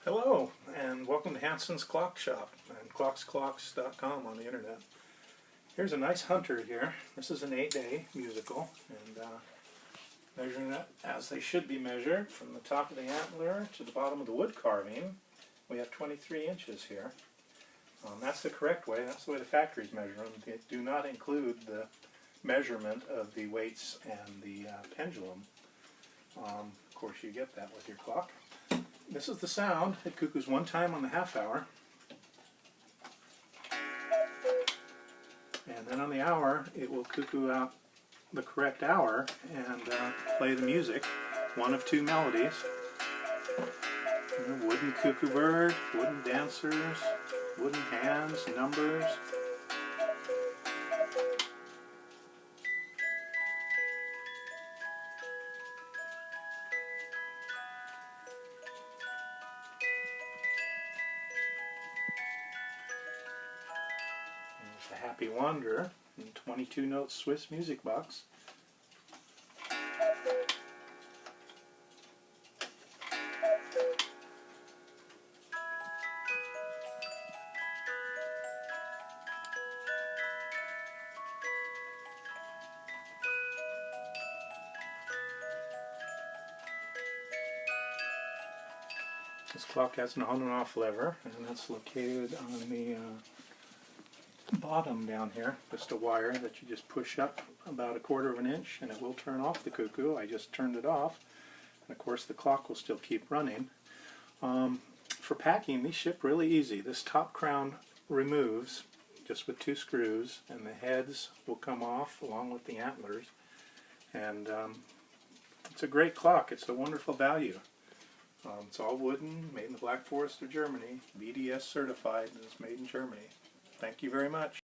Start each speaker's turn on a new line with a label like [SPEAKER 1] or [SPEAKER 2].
[SPEAKER 1] Hello, and welcome to Hanson's Clock Shop and clocksclocks.com on the internet. Here's a nice hunter here. This is an 8-day musical, and measuring it as they should be measured from the top of the antler to the bottom of the wood carving. We have 23 inches here. That's the correct way. That's the way the factories measure them. They do not include the measurement of the weights and the pendulum. Of course, you get that with your clock. This is the sound. It cuckoos one time on the half hour, and then on the hour it will cuckoo out the correct hour and play the music, one of two melodies. Wooden cuckoo bird, wooden dancers, wooden hands, numbers. There's the Happy Wanderer in 22-note Swiss music box. This clock has an on and off lever, and that's located on the bottom down here. Just a wire that you just push up about 1/4 of an inch and it will turn off the cuckoo. I just turned it off, and of course the clock will still keep running. For packing, these ship really easy. This top crown removes just with 2 screws, and the heads will come off along with the antlers, and it's a great clock. It's a wonderful value. It's all wooden, made in the Black Forest of Germany, BDS certified, and it's made in Germany. Thank you very much.